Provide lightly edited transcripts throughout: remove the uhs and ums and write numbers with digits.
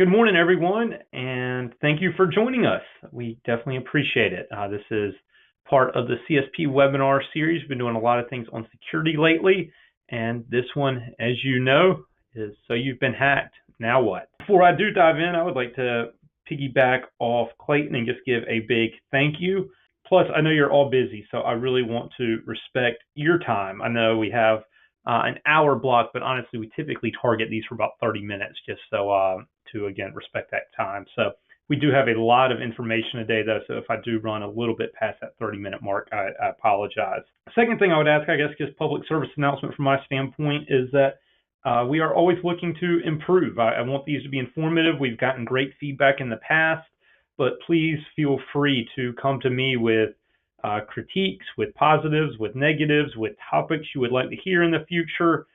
Good morning, everyone, and thank you for joining us. We definitely appreciate it. This is part of the CSP webinar series. We've been doing a lot of things on security lately, and this one, as you know, is So You've Been Hacked, Now What? Before I do dive in, I would like to piggyback off Clayton and just give a big thank you. Plus, I know you're all busy, so I really want to respect your time. I know we have an hour block, but honestly, we typically target these for about 30 minutes just so to, again, respect that time. So we do have a lot of information today, though, so if I do run a little bit past that 30-minute mark, I apologize. Second thing I would ask, I guess, just public service announcement from my standpoint is that we are always looking to improve. I want these to be informative. We've gotten great feedback in the past, but please feel free to come to me with critiques, with positives, with negatives, with topics you would like to hear in the future,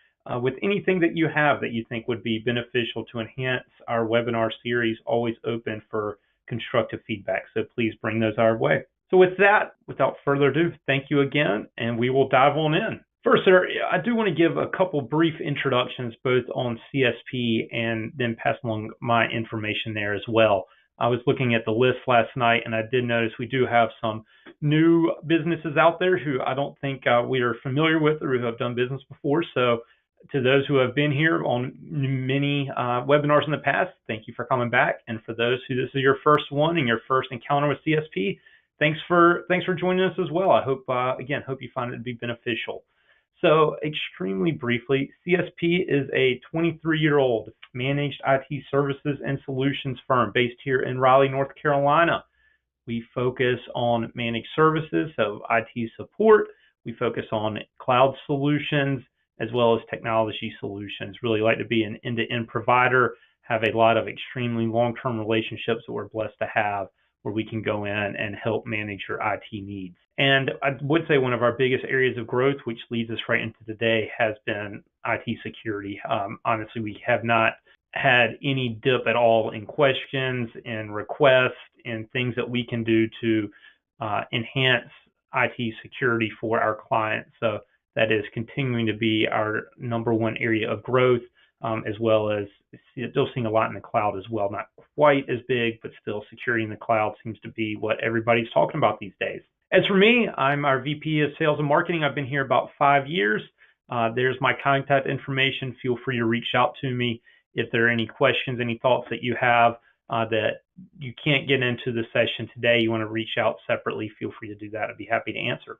with anything that you have that you think would be beneficial to enhance our webinar series. Always open for constructive feedback, so please bring those our way. So with that, without further ado, thank you again, and we will dive on in. First, sir, I do want to give a couple brief introductions both on CSP and then pass along my information there as well. I was looking at the list last night, and I did notice we do have some new businesses out there who I don't think we are familiar with or who have done business before. So to those who have been here on many webinars in the past, thank you for coming back. And for those who this is your first one and your first encounter with CSP, thanks for joining us as well. I hope, again, you find it to be beneficial. So extremely briefly, CSP is a 23-year-old managed IT services and solutions firm based here in Raleigh, North Carolina. We focus on managed services, so IT support. We focus on cloud solutions as well as technology solutions. Really like to be an end-to-end provider, have a lot of extremely long-term relationships that we're blessed to have where we can go in and help manage your IT needs. And I would say one of our biggest areas of growth, which leads us right into today, has been IT security. Honestly, we have not had any dip at all in questions and requests and things that we can do to enhance IT security for our clients. So that is continuing to be our number one area of growth, as well as still seeing a lot in the cloud as well. Not quite as big, but still security in the cloud seems to be what everybody's talking about these days. As for me, I'm our VP of Sales and Marketing. I've been here about 5 years. There's my contact information. Feel free to reach out to me if there are any questions, any thoughts that you have that you can't get into the session today, you want to reach out separately, feel free to do that. I'd be happy to answer.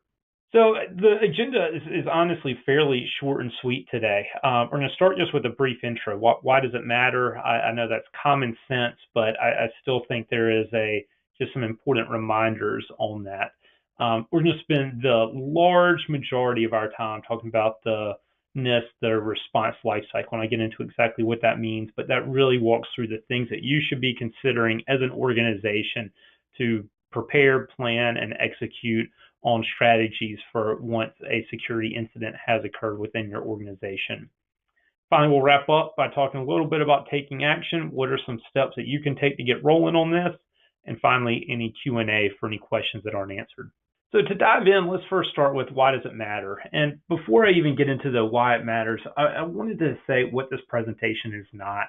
So the agenda is honestly fairly short and sweet today. We're going to start just with a brief intro. Why does it matter? I know that's common sense, but I still think there is just some important reminders on that. We're going to spend the large majority of our time talking about the NIST, the response lifecycle, and I get into exactly what that means, but that really walks through the things that you should be considering as an organization to prepare, plan, and execute on strategies for once a security incident has occurred within your organization. Finally, we'll wrap up by talking a little bit about taking action. What are some steps that you can take to get rolling on this? And finally, any Q&A for any questions that aren't answered. So to dive in, let's first start with why does it matter? And before I even get into the why it matters, I wanted to say what this presentation is not.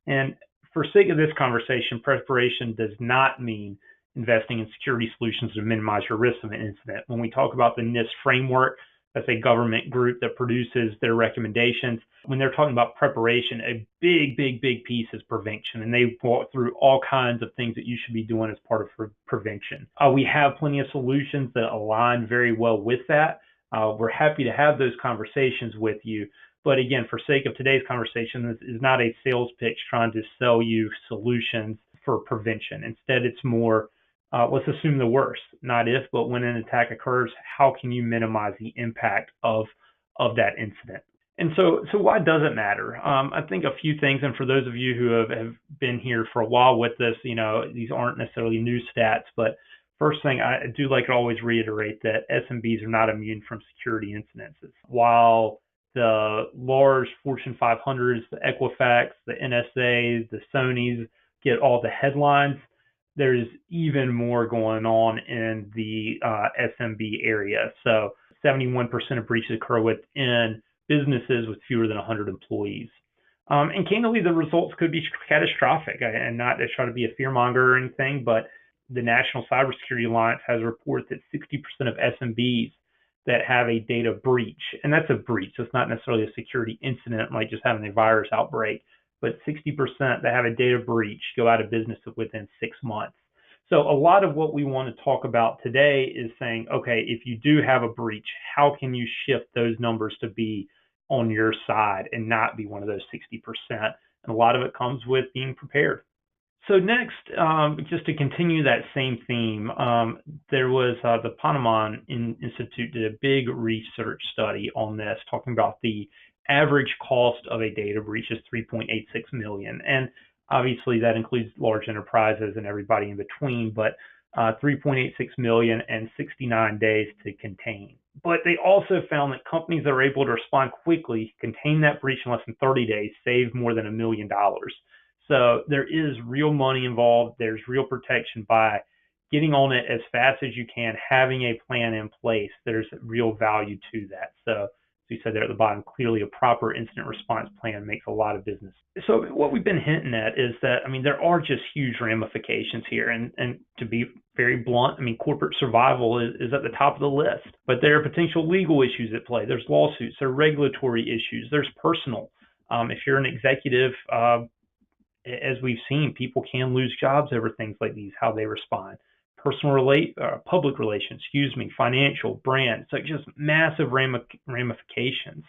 And for sake of this conversation, preparation does not mean investing in security solutions to minimize your risk of an incident. When we talk about the NIST framework, that's a government group that produces their recommendations. When they're talking about preparation, a big piece is prevention. And they walk through all kinds of things that you should be doing as part of prevention. We have plenty of solutions that align very well with that. We're happy to have those conversations with you. But again, for sake of today's conversation, this is not a sales pitch trying to sell you solutions for prevention. Instead, it's more, let's assume the worst, not if, but when an attack occurs, how can you minimize the impact of that incident? And so why does it matter? I think a few things, and for those of you who have been here for a while with this, these aren't necessarily new stats, but first thing, I do like to always reiterate that SMBs are not immune from security incidences. While the large Fortune 500s, the Equifax, the NSA, the Sonys get all the headlines, there's even more going on in the SMB area. So 71% of breaches occur within businesses with fewer than 100 employees. And candidly, the results could be catastrophic. And not to try to be a fearmonger or anything, but the National Cybersecurity Alliance has a report that 60% of SMBs that have a data breach, and that's a breach, so it's not necessarily a security incident like just having a virus outbreak, but 60% that have a data breach go out of business within 6 months. So a lot of what we want to talk about today is saying, okay, if you do have a breach, how can you shift those numbers to be on your side and not be one of those 60%? And a lot of it comes with being prepared. So next, just to continue that same theme, there was the Ponemon Institute did a big research study on this, talking about the average cost of a data breach is 3.86 million, and obviously that includes large enterprises and everybody in between, but 3.86 million and 69 days to contain. But they also found that companies that are able to respond quickly, contain that breach in less than 30 days, save more than $1 million. So there is real money involved. There's real protection by getting on it as fast as you can, having a plan in place. There's real value to that. So as you said there at the bottom, clearly a proper incident response plan makes a lot of business. So what we've been hinting at is that, I mean, there are just huge ramifications here. And to be very blunt, I mean, corporate survival is at the top of the list. But there are potential legal issues at play. There's lawsuits, there are regulatory issues, there's personal. If you're an executive, as we've seen, people can lose jobs over things like these, how they respond. Public relations, financial, brand, so just massive ramifications.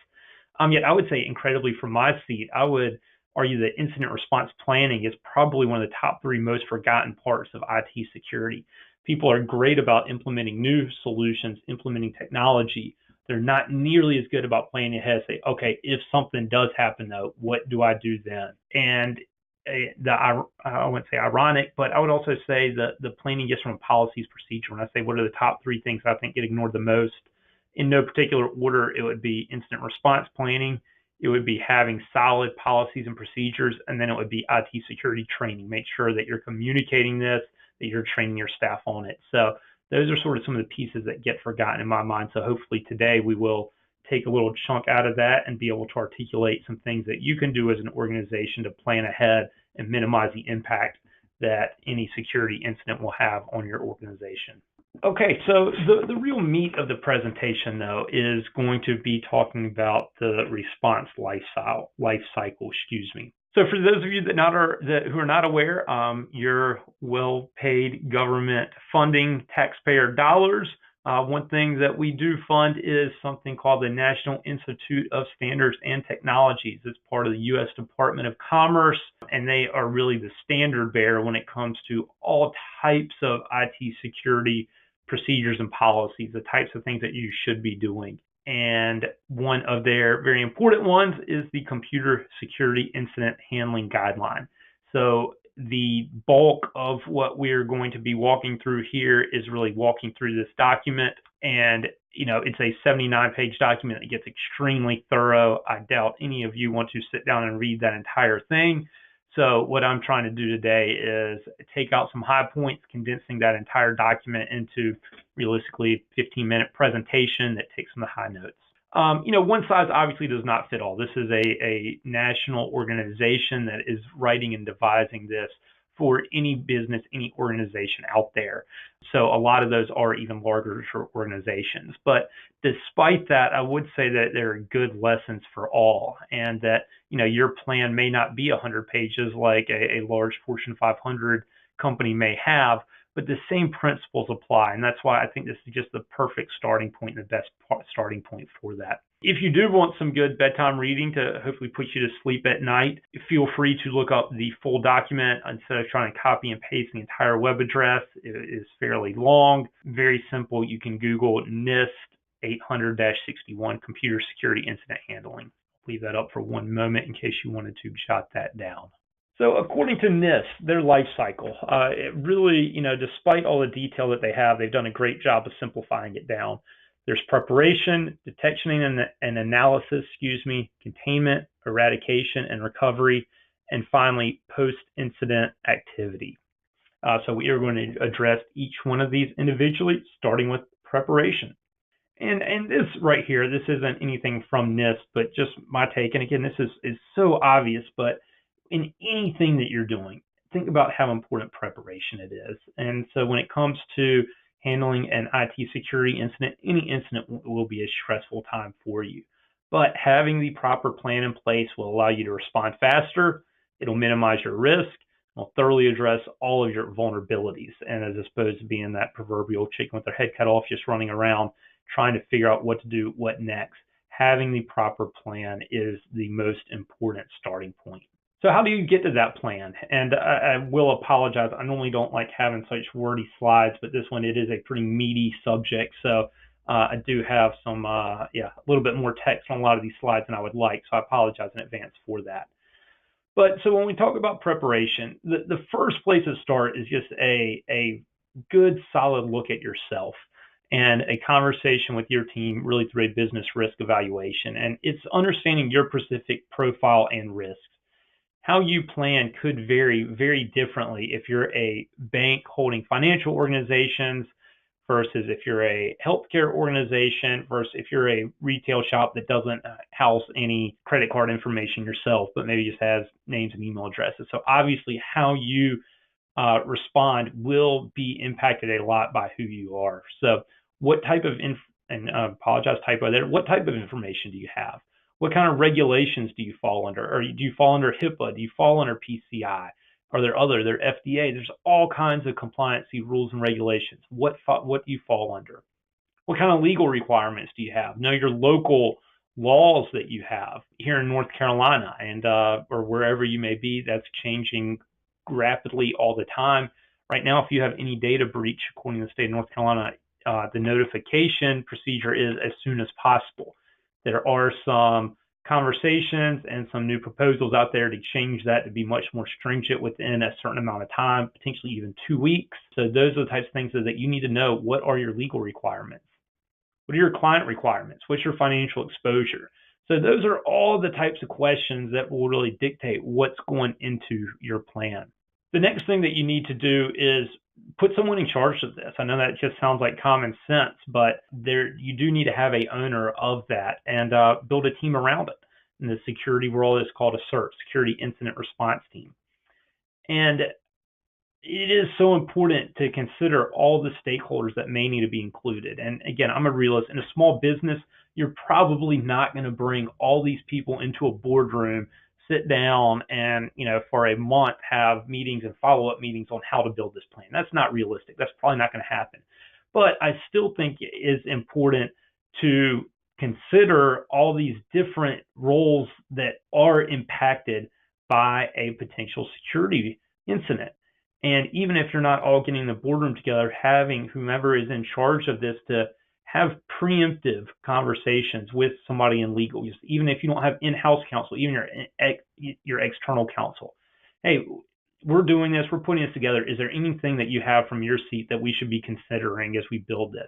Yet I would say incredibly from my seat, I would argue that incident response planning is probably one of the top 3 most forgotten parts of IT security. People are great about implementing new solutions, implementing technology. They're not nearly as good about planning ahead, say, okay, if something does happen though, what do I do then? And I wouldn't say ironic, but I would also say that the planning gets from policies, procedure. When I say what are the top 3 things I think get ignored the most, in no particular order, it would be incident response planning, it would be having solid policies and procedures, and then it would be IT security training. Make sure that you're communicating this, that you're training your staff on it. So those are sort of some of the pieces that get forgotten in my mind. So hopefully today we will take a little chunk out of that and be able to articulate some things that you can do as an organization to plan ahead and minimize the impact that any security incident will have on your organization. Okay, so the real meat of the presentation, though, is going to be talking about the response life cycle. So for those of you who are not aware, your well-paid government funding, taxpayer dollars. One thing that we do fund is something called the National Institute of Standards and Technologies. It's part of the U.S. Department of Commerce, and they are really the standard bearer when it comes to all types of IT security procedures and policies, the types of things that you should be doing. And one of their very important ones is the Computer Security Incident Handling Guideline. So the bulk of what we're going to be walking through here is really walking through this document. And, it's a 79-page document that gets extremely thorough. I doubt any of you want to sit down and read that entire thing. So what I'm trying to do today is take out some high points, condensing that entire document into realistically a 15-minute presentation that takes some of the high notes. One size obviously does not fit all. This is a national organization that is writing and devising this for any business, any organization out there. So a lot of those are even larger organizations. But despite that, I would say that there are good lessons for all, and that your plan may not be 100 pages like a large Fortune 500 company may have, but the same principles apply. And that's why I think this is just the perfect starting point and the best starting point for that. If you do want some good bedtime reading to hopefully put you to sleep at night, feel free to look up the full document instead of trying to copy and paste the entire web address. It is fairly long, very simple. You can Google NIST 800-61 Computer Security Incident Handling. Leave that up for one moment in case you wanted to jot that down. So according to NIST, their life cycle, it really, despite all the detail that they have, they've done a great job of simplifying it down. There's preparation, detection and analysis, containment, eradication and recovery, and finally, post-incident activity. So we are going to address each one of these individually, starting with preparation. And this right here, this isn't anything from NIST, but just my take. And again, this is so obvious, but in anything that you're doing, think about how important preparation it is. And so when it comes to handling an IT security incident, any incident will be a stressful time for you. But having the proper plan in place will allow you to respond faster. It'll minimize your risk. It'll thoroughly address all of your vulnerabilities. And as opposed to being that proverbial chicken with their head cut off, just running around trying to figure out what to do, what next. Having the proper plan is the most important starting point. So how do you get to that plan? And I will apologize. I normally don't like having such wordy slides, but this one, it is a pretty meaty subject. So I do have some, a little bit more text on a lot of these slides than I would like. So I apologize in advance for that. But so when we talk about preparation, the first place to start is just a good, solid look at yourself and a conversation with your team really through a business risk evaluation. And it's understanding your specific profile and risks. How you plan could vary very differently if you're a bank holding financial organizations versus if you're a healthcare organization versus if you're a retail shop that doesn't house any credit card information yourself, but maybe just has names and email addresses. So obviously how you respond will be impacted a lot by who you are. So what type of, apologize typo there, what type of information do you have? What kind of regulations do you fall under? Or do you fall under HIPAA? Do you fall under PCI? Are there other? There FDA. There's all kinds of compliancy rules and regulations. What do you fall under? What kind of legal requirements do you have? Know your local laws that you have here in North Carolina and or wherever you may be. That's changing rapidly all the time. Right now, if you have any data breach, according to the state of North Carolina, the notification procedure is as soon as possible. There are some conversations and some new proposals out there to change that to be much more stringent within a certain amount of time, potentially even 2 weeks. So those are the types of things that you need to know. What are your legal requirements? What are your client requirements? What's your financial exposure? So those are all the types of questions that will really dictate what's going into your plan. The next thing that you need to do is put someone in charge of this. I know that just sounds like common sense, but you do need to have a owner of that and build a team around it. In the security world, it's called a SIRT, Security Incident Response Team. And it is so important to consider all the stakeholders that may need to be included. And again, I'm a realist. In a small business, you're probably not going to bring all these people into a boardroom, sit down and, for a month have meetings and follow-up meetings on how to build this plan. That's not realistic. That's probably not going to happen. But I still think it is important to consider all these different roles that are impacted by a potential security incident. And even if you're not all getting in the boardroom together, having whomever is in charge of this to have preemptive conversations with somebody in legal, even if you don't have in-house counsel, even your external counsel. Hey, we're doing this, we're putting this together. Is there anything that you have from your seat that we should be considering as we build this?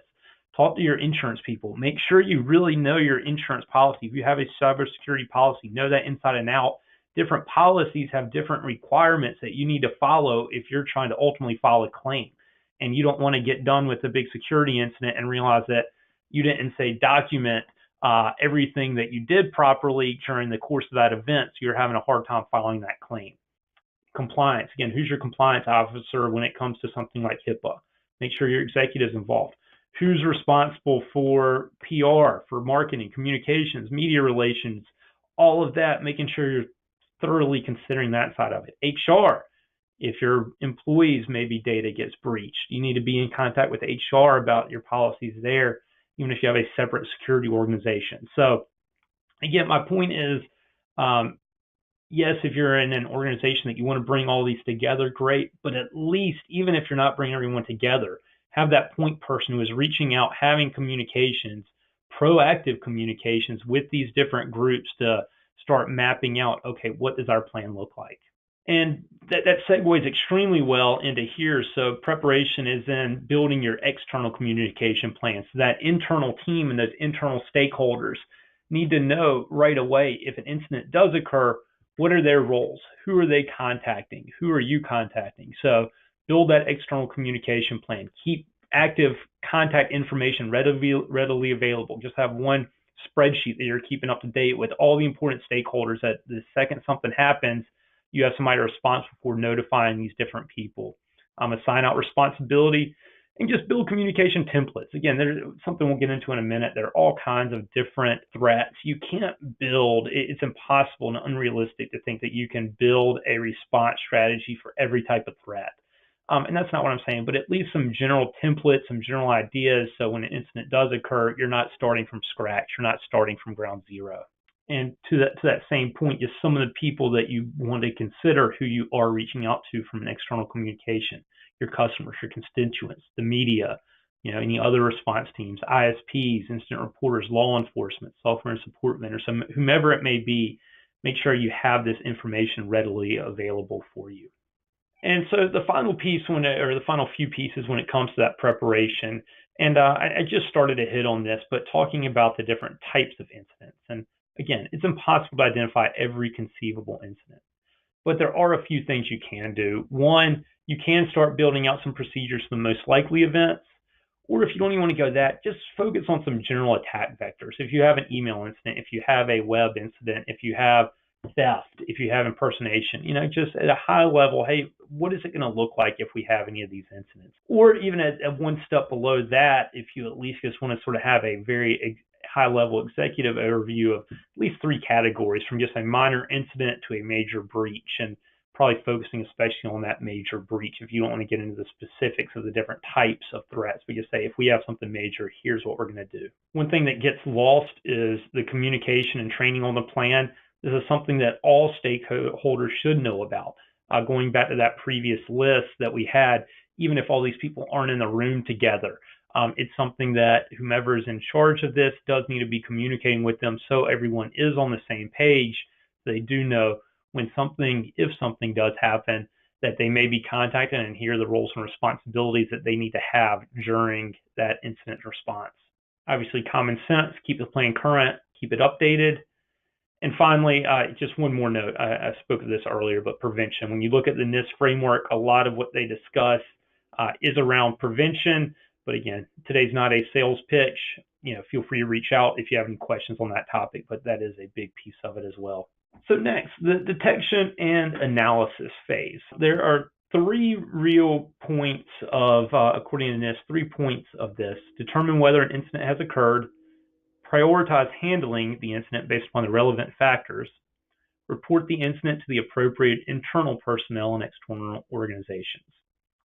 Talk to your insurance people. Make sure you really know your insurance policy. If you have a cybersecurity policy, know that inside and out. Different policies have different requirements that you need to follow if you're trying to ultimately file a claim. And you don't want to get done with a big security incident and realize that you didn't say document everything that you did properly during the course of that event, so you're having a hard time filing that claim. Compliance. Again, who's your compliance officer when it comes to something like HIPAA? Make sure your executive's involved. Who's responsible for PR, for marketing, communications, media relations, all of that, making sure you're thoroughly considering that side of it. HR, if your employees maybe data gets breached, you need to be in contact with HR about your policies there, even if you have a separate security organization. So again, my point is, yes, if you're in an organization that you want to bring all these together, great, but at least, even if you're not bringing everyone together, have that point person who is reaching out, having communications, proactive communications with these different groups to start mapping out, okay, what does our plan look like? And that segues extremely well into here. So preparation is then building your external communication plan. So that internal team and those internal stakeholders need to know right away if an incident does occur, what are their roles? Who are they contacting? Who are you contacting? So build that external communication plan. Keep active contact information readily available. Just have one spreadsheet that you're keeping up to date with all the important stakeholders, that the second something happens, you have somebody responsible for notifying these different people. Assign out responsibility and just build communication templates. Again, there's something we'll get into in a minute. There are all kinds of different threats. You can't build, it's impossible and unrealistic to think that you can build a response strategy for every type of threat. And that's not what I'm saying, but at least some general templates, some general ideas, so when an incident does occur, you're not starting from scratch. You're not starting from ground zero. And to that same point, just some of the people that you want to consider who you are reaching out to from an external communication: your customers, your constituents, the media, any other response teams, ISPs, incident reporters, law enforcement, software and support vendors, whomever it may be. Make sure you have this information readily available for you. And so the final piece, the final few pieces when it comes to that preparation, and I just started to hit on this, but talking about the different types of incidents. And again, it's impossible to identify every conceivable incident, but there are a few things you can do. One, you can start building out some procedures for the most likely events, or if you don't even want to go that, just focus on some general attack vectors. If you have an email incident, if you have a web incident, if you have theft, if you have impersonation, just at a high level, hey, what is it going to look like if we have any of these incidents? Or even at one step below that, if you at least just want to sort of have a very high level executive overview of at least three categories, from just a minor incident to a major breach, and probably focusing especially on that major breach if you don't want to get into the specifics of the different types of threats. We just say, if we have something major, here's what we're going to do. One thing that gets lost is the communication and training on the plan. This is something that all stakeholders should know about. Going back to that previous list that we had, even if all these people aren't in the room together, it's something that whomever is in charge of this does need to be communicating with them, so everyone is on the same page. They do know if something does happen, that they may be contacted and hear the roles and responsibilities that they need to have during that incident response. Obviously, common sense, keep the plan current, keep it updated. And finally, just one more note. I spoke of this earlier, but prevention. When you look at the NIST framework, a lot of what they discuss is around prevention. But again, today's not a sales pitch. Feel free to reach out if you have any questions on that topic, but that is a big piece of it as well. So next, the detection and analysis phase. There are three real points of, according to NIST, 3 points of this. Determine whether an incident has occurred, prioritize handling the incident based upon the relevant factors, report the incident to the appropriate internal personnel and external organizations.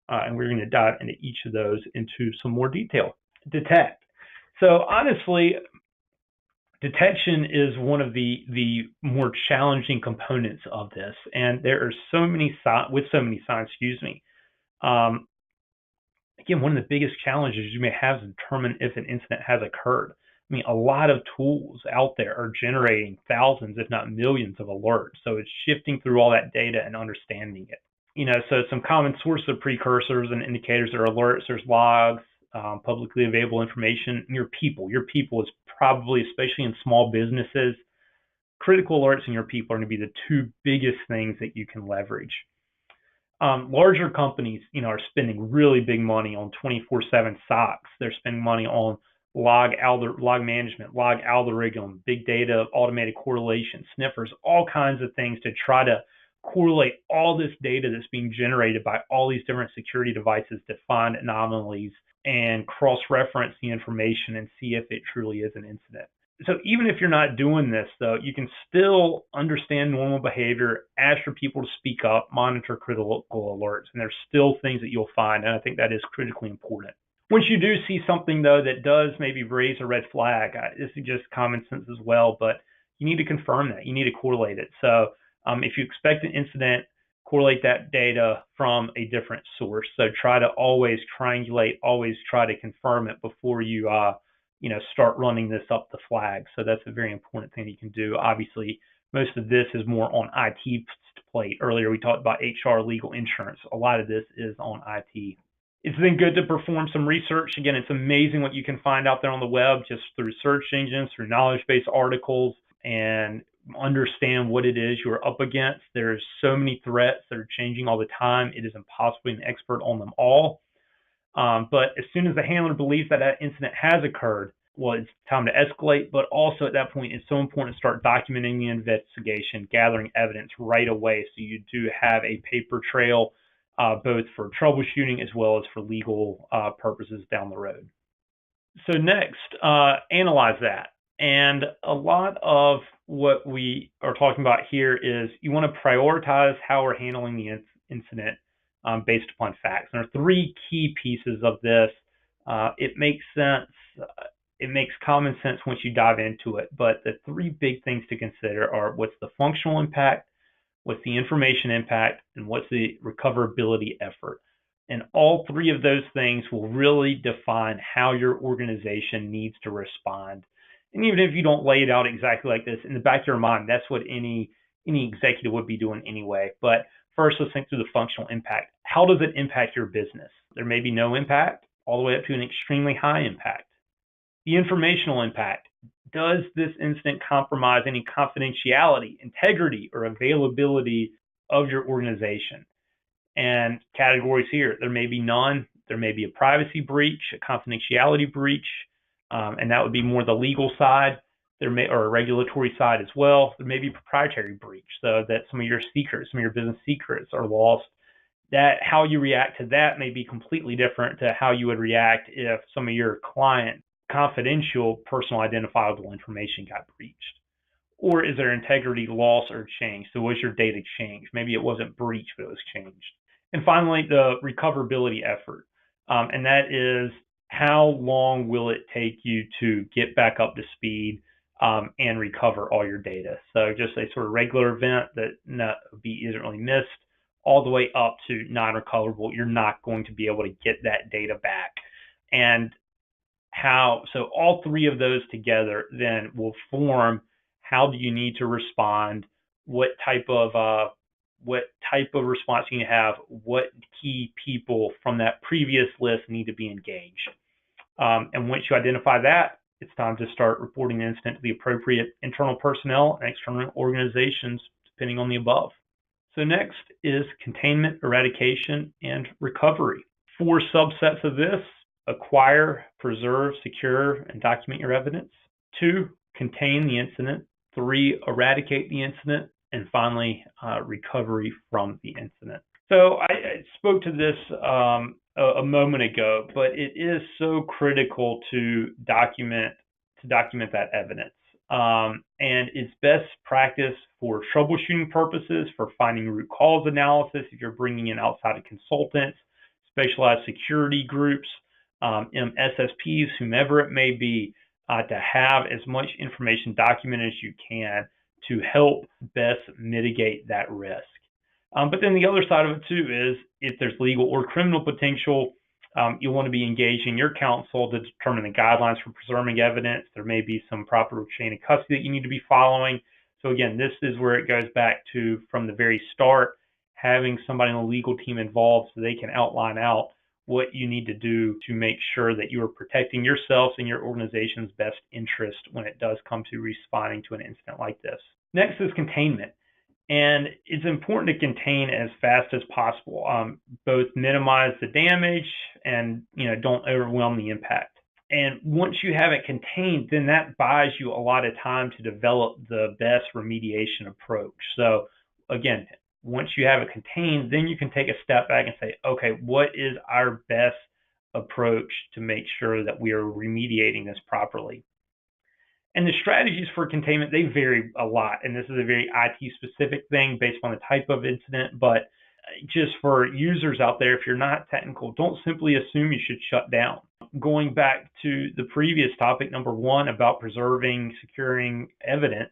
And we're going to dive into each of those into some more detail. Detect. So honestly, detection is one of the more challenging components of this, and there are so many signs. Again, one of the biggest challenges you may have is determine if an incident has occurred. I mean, a lot of tools out there are generating thousands, if not millions, of alerts. So it's shifting through all that data and understanding it. So some common sources of precursors and indicators are alerts, there's logs, publicly available information, and your people. Your people is probably, especially in small businesses, critical alerts and your people are going to be the two biggest things that you can leverage. Larger companies, are spending really big money on 24/7 SOCs. They're spending money on log management, log algorithm, big data, automated correlation, sniffers, all kinds of things to try to correlate all this data that's being generated by all these different security devices to find anomalies and cross-reference the information and see if it truly is an incident. So even if you're not doing this, though, you can still understand normal behavior, ask for people to speak up, monitor critical alerts, and there's still things that you'll find, and I think that is critically important. Once you do see something, though, that does maybe raise a red flag, this is just common sense as well, but you need to confirm that. You need to correlate it. So if you expect an incident, correlate that data from a different source. So try to always triangulate, always try to confirm it before you start running this up the flag. So that's a very important thing you can do. Obviously, most of this is more on IT plate. Earlier, we talked about HR, legal, insurance. A lot of this is on IT. It's been good to perform some research. Again, it's amazing what you can find out there on the web just through search engines, through knowledge-based articles, and understand what it is you're up against. There's so many threats that are changing all the time. It is impossible to be an expert on them all. But as soon as the handler believes that that incident has occurred, well, it's time to escalate. But also at that point, it's so important to start documenting the investigation, gathering evidence right away, so you do have a paper trail, both for troubleshooting as well as for legal purposes down the road. So next, analyze that. And a lot of what we are talking about here is you want to prioritize how we're handling the incident based upon facts. And there are three key pieces of this. It makes sense. It makes common sense once you dive into it. But the three big things to consider are what's the functional impact, what's the information impact, and what's the recoverability effort. And all three of those things will really define how your organization needs to respond. And even if you don't lay it out exactly like this, in the back of your mind, that's what any executive would be doing anyway. But first, let's think through the functional impact. How does it impact your business? There may be no impact, all the way up to an extremely high impact. The informational impact. Does this incident compromise any confidentiality, integrity, or availability of your organization? And categories here, there may be none, there may be a privacy breach, a confidentiality breach, and that would be more the legal side. There may, or a regulatory side as well. There may be proprietary breach, so that some of your secrets, some of your business secrets are lost. That how you react to that may be completely different to how you would react if some of your client confidential personal identifiable information got breached. Or is there integrity loss or change? So was your data changed? Maybe it wasn't breached, but it was changed. And finally, the recoverability effort. And that is how long will it take you to get back up to speed and recover all your data? So just a sort of regular event that isn't really missed, all the way up to non-recoverable. You're not going to be able to get that data back. And so all three of those together then will form how do you need to respond, what type of response you have, what key people from that previous list need to be engaged. And once you identify that, it's time to start reporting the incident to the appropriate internal personnel and external organizations, depending on the above. So next is containment, eradication, and recovery. 4 subsets of this: acquire, preserve, secure, and document your evidence. 2, contain the incident. 3, eradicate the incident. And finally, recovery from the incident. So I spoke to this a moment ago, but it is so critical to document that evidence. And it's best practice for troubleshooting purposes, for finding root cause analysis, if you're bringing in outside consultants, specialized security groups, SSPs, whomever it may be, to have as much information documented as you can to help best mitigate that risk. But then the other side of it too is if there's legal or criminal potential, you'll want to be engaging your counsel to determine the guidelines for preserving evidence. There may be some proper chain of custody that you need to be following. So again, this is where it goes back to, from the very start, having somebody on the legal team involved so they can outline out what you need to do to make sure that you are protecting yourself and your organization's best interest when it does come to responding to an incident like this. Next is containment. And it's important to contain as fast as possible, both minimize the damage and don't overwhelm the impact. And once you have it contained, then that buys you a lot of time to develop the best remediation approach. So again, once you have it contained, then you can take a step back and say, okay, what is our best approach to make sure that we are remediating this properly? And the strategies for containment, they vary a lot. And this is a very IT specific thing based on the type of incident. But just for users out there, if you're not technical, don't simply assume you should shut down. Going back to the previous topic, number 1, about preserving, securing evidence,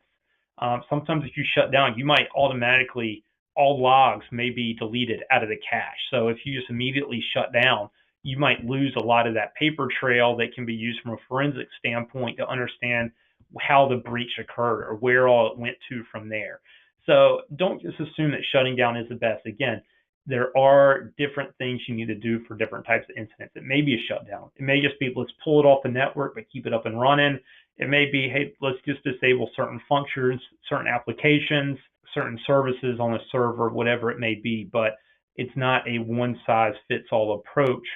sometimes if you shut down, you might automatically, all logs may be deleted out of the cache. So if you just immediately shut down, you might lose a lot of that paper trail that can be used from a forensic standpoint to understand how the breach occurred or where all it went to from there. So don't just assume that shutting down is the best. Again, there are different things you need to do for different types of incidents. It may be a shutdown. It may just be, let's pull it off the network, but keep it up and running. It may be, hey, let's just disable certain functions, certain applications, certain services on a server, whatever it may be. But it's not a one-size-fits-all approach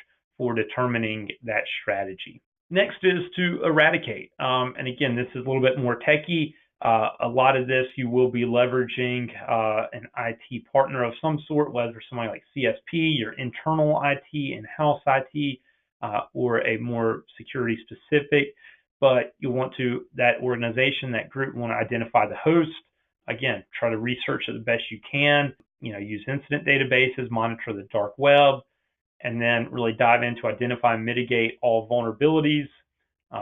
for determining that strategy. Next is to eradicate. And again, this is a little bit more techy. A lot of this you will be leveraging an IT partner of some sort, whether somebody like CSP, your internal IT, in-house IT, or a more security specific. But you want to, that organization, that group, want to identify the host. Again, try to research it the best you can. Use incident databases, monitor the dark web, and then really dive into identify and mitigate all vulnerabilities,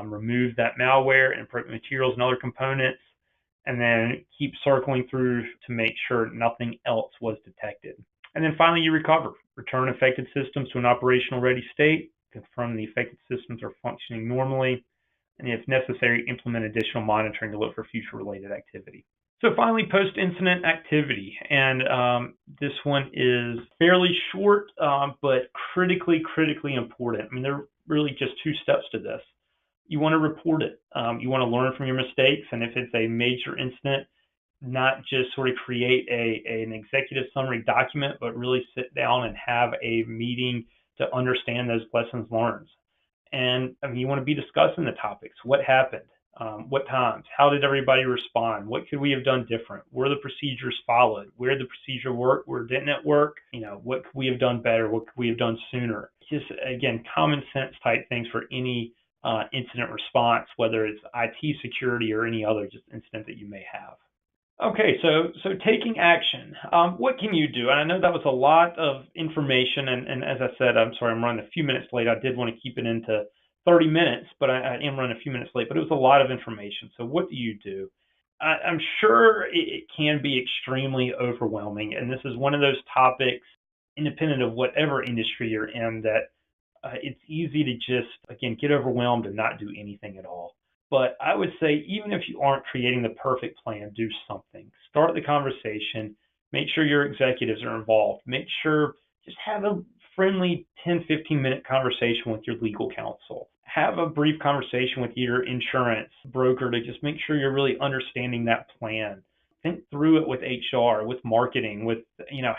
remove that malware and materials and other components, and then keep circling through to make sure nothing else was detected. And then finally, you recover. Return affected systems to an operational ready state, confirm the affected systems are functioning normally, and if necessary, implement additional monitoring to look for future related activity. So finally, post-incident activity, and this one is fairly short, but critically important. I mean, there are really just two steps to this. You want to report it. You want to learn from your mistakes, and if it's a major incident, not just sort of create an executive summary document, but really sit down and have a meeting to understand those lessons learned. And I mean, you want to be discussing the topics. What happened? What times? How did everybody respond? What could we have done different? Were the procedures followed? Where did the procedure work? Where didn't it work? What could we have done better? What could we have done sooner? Just, again, common sense type things for any incident response, whether it's IT security or any other just incident that you may have. Okay, so taking action. What can you do? And I know that was a lot of information, and as I said, I'm sorry, I'm running a few minutes late. I did want to keep it into 30 minutes, but I am running a few minutes late, but it was a lot of information. So what do you do? I'm sure it can be extremely overwhelming, and this is one of those topics, independent of whatever industry you're in, that it's easy to just, again, get overwhelmed and not do anything at all. But I would say, even if you aren't creating the perfect plan, do something. Start the conversation. Make sure your executives are involved. Make sure, just have a friendly 10, 15-minute conversation with your legal counsel. Have a brief conversation with your insurance broker to just make sure you're really understanding that plan. Think through it with HR, with marketing, with,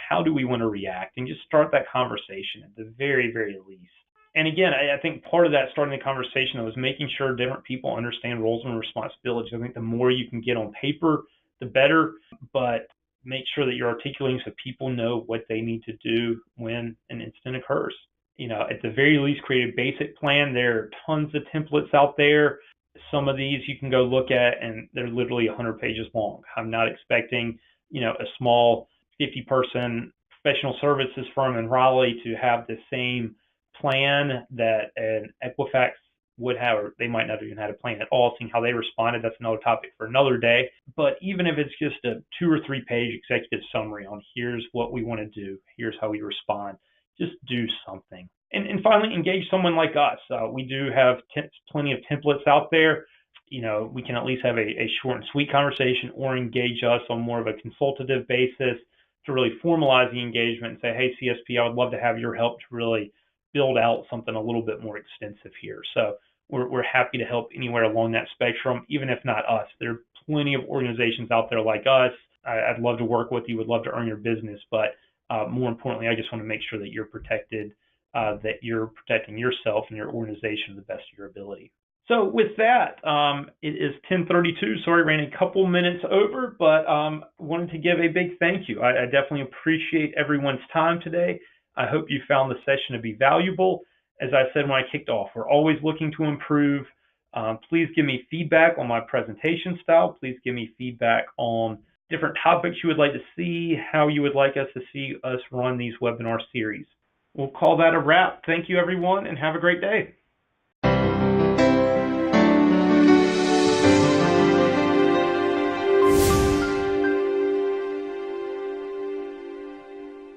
how do we want to react? And just start that conversation at the very, very least. And again, I think part of that, starting the conversation, was making sure different people understand roles and responsibilities. I think the more you can get on paper, the better, but make sure that you're articulating so people know what they need to do when an incident occurs. At the very least, create a basic plan. There are tons of templates out there. Some of these you can go look at, and they're literally 100 pages long. I'm not expecting, a small 50-person professional services firm in Raleigh to have the same plan that an Equifax would have, or they might not even have a plan at all. Seeing how they responded, that's another topic for another day. But even if it's just a 2 or 3 page executive summary on here's what we want to do, here's how we respond, just do something. And finally, engage someone like us. We do have plenty of templates out there. We can at least have a short and sweet conversation, or engage us on more of a consultative basis to really formalize the engagement and say, hey, CSP, I would love to have your help to really build out something a little bit more extensive here. So we're happy to help anywhere along that spectrum, even if not us. There are plenty of organizations out there like us. I'd love to work with you, would love to earn your business, but more importantly, I just want to make sure that you're protected, that you're protecting yourself and your organization to the best of your ability. So with that, it is 10:32. Sorry, ran a couple minutes over, but wanted to give a big thank you. I definitely appreciate everyone's time today. I hope you found the session to be valuable. As I said when I kicked off, we're always looking to improve. Please give me feedback on my presentation style. Please give me feedback on different topics you would like to see, how you would like us to see us run these webinar series. We'll call that a wrap. Thank you, everyone, and have a great day.